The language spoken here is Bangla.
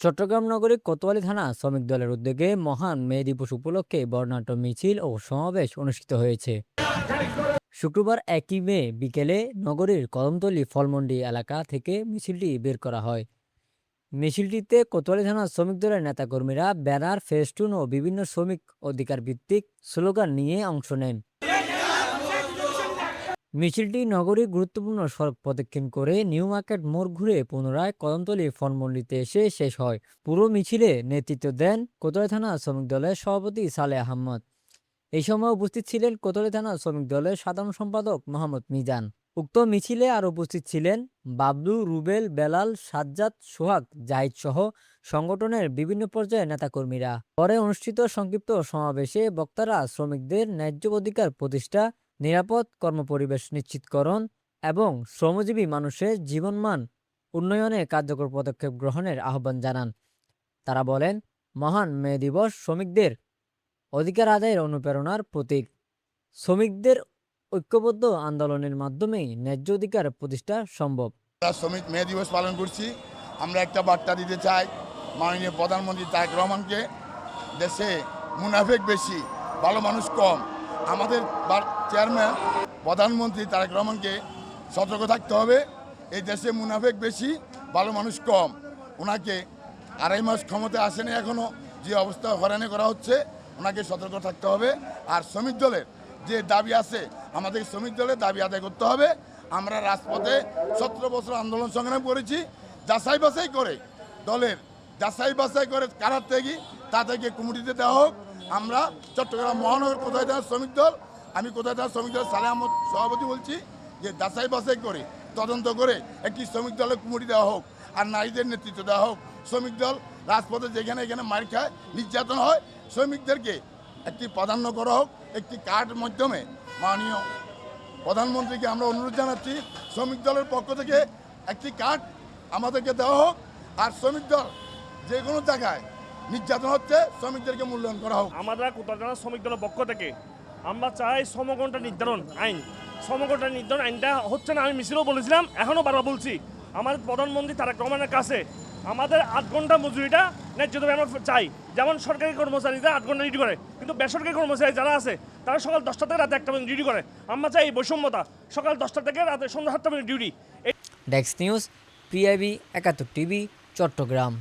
চট্টগ্রাম নগরীর কোতোয়ালি থানা শ্রমিক দলের উদ্যোগে মহান মে দিবস উপলক্ষে বর্ণাঢ্য মিছিল ও সমাবেশ অনুষ্ঠিত হয়েছে। শুক্রবার 1 মে বিকেলে নগরীর কদমতলী ফলমন্ডি এলাকা থেকে মিছিলটি বের করা হয়। মিছিলটিতে কোতোয়ালি থানা শ্রমিক দলের নেতাকর্মীরা ব্যানার, ফেস্টুন ও বিভিন্ন শ্রমিক অধিকার ভিত্তিক স্লোগান নিয়ে অংশ নেন। মিছিলটি নগরীর গুরুত্বপূর্ণ সড়ক প্রদক্ষিণ করে নিউ মার্কেট মোড় ঘুরে পুনরায় কদমতলী ফলমন্ডিতে এসে শেষ হয়। পুরো মিছিলে নেতৃত্ব দেন কোতোয়ালি থানা শ্রমিক দলের সভাপতি সালেহ আহমদ। এই সময় উপস্থিত ছিলেন কোতোয়ালি থানা শ্রমিক দলের সাধারণ সম্পাদক মোহাম্মদ মিজান। উক্ত মিছিলে আরও উপস্থিত ছিলেন বাবলু, রুবেল, বেলাল, সাজ্জাদ, সোহাগ, জাহিদ সহ সংগঠনের বিভিন্ন পর্যায়ের নেতাকর্মীরা। পরে অনুষ্ঠিত সংক্ষিপ্ত সমাবেশে বক্তারা শ্রমিকদের ন্যায্য অধিকার প্রতিষ্ঠা, নিরাপদ কর্মপরিবেশ নিশ্চিতকরণ এবং শ্রমজীবী মানুষের জীবনমান উন্নয়নে কার্যকর পদক্ষেপ গ্রহণের আহ্বান জানান। তারা বলেন, মহান মে দিবস শ্রমিকদের অধিকার আদায়ের অনুপ্রেরণার প্রতীক। শ্রমিকদের ঐক্যবদ্ধ আন্দোলনের মাধ্যমেই ন্যায্য অধিকার প্রতিষ্ঠা সম্ভব। শ্রমিক মে দিবস পালন করছি। আমরা একটা বার্তা দিতে চাই মাননীয় প্রধানমন্ত্রী তারেক রহমানকে। দেশে মুনাফেক বেশি, ভালো মানুষ কম। আমাদের চেয়ারম্যান প্রধানমন্ত্রী তারেক রহমানকে সতর্ক থাকতে হবে। এই দেশে মুনাফেক বেশি, ভালো মানুষ কম। ওনাকে 2.5 মাস ক্ষমতায় আসেনি এখনও, যে অবস্থা হয়রানি করা হচ্ছে, ওনাকে সতর্ক থাকতে হবে। আর শ্রমিক দলের যে দাবি আছে, আমাদের শ্রমিক দলের দাবি আদায় করতে হবে। আমরা রাজপথে 17 বছর আন্দোলন সংগ্রাম করেছি। যাচাই বাছাই করে দলের যাচাই বাছাই করে কারার থেকে তাদেরকে কমিটিতে দেওয়া হোক। আমরা চট্টগ্রাম মহানগর কোথায় থানার শ্রমিক দল, আমি কোথায় থানার শ্রমিক দল সালেহ আহমদ সভাপতি বলছি যে যাচাই বাছাই করে তদন্ত করে একটি শ্রমিক দলের কমিটি দেওয়া হোক, আর নারীদের নেতৃত্ব দেওয়া হোক। শ্রমিক দল রাজপথে যেখানে এখানে মার খায়, নির্যাতন হয়, শ্রমিকদেরকে একটি প্রাধান্য করা হোক। একটি কার্ডের মাধ্যমে মাননীয় প্রধানমন্ত্রীকে আমরা অনুরোধ জানাচ্ছি, শ্রমিক দলের পক্ষ থেকে একটি কার্ড আমাদেরকে দেওয়া হোক। আর শ্রমিক দল যে কোনো জায়গায় নির্যাতন হচ্ছে, শ্রমিকদেরকে মূল্যায়ন করা হোক। আমরা কোতোয়ালি থানা শ্রমিক দলের পক্ষ থেকে আমরা চাই শ্রমঘণ্টা নির্ধারণ আইন। শ্রমঘণ্টা নির্ধারণ আইনটা হচ্ছে না, আমি মিছিলও বলেছিলাম, এখনও বারবার বলছি। আমাদের প্রধানমন্ত্রী তারেক রহমানের কাছে আমাদের 8 ঘন্টা মজুরিটা ন্যায্যভাবে আমরা চাই। যেমন সরকারি কর্মচারীরা 8 ঘন্টা ডিউটি করে, কিন্তু বেসরকারি কর্মচারী যারা আছে তারা সকাল 10টা থেকে রাতে 1টা পর্যন্ত ডিউটি করে। আমরা চাই এই বৈষম্যতা, সকাল 10টা থেকে রাতে সন্ধ্যা 7টা পর্যন্ত duty. Desk news, PIB 71 TV, Chittagong.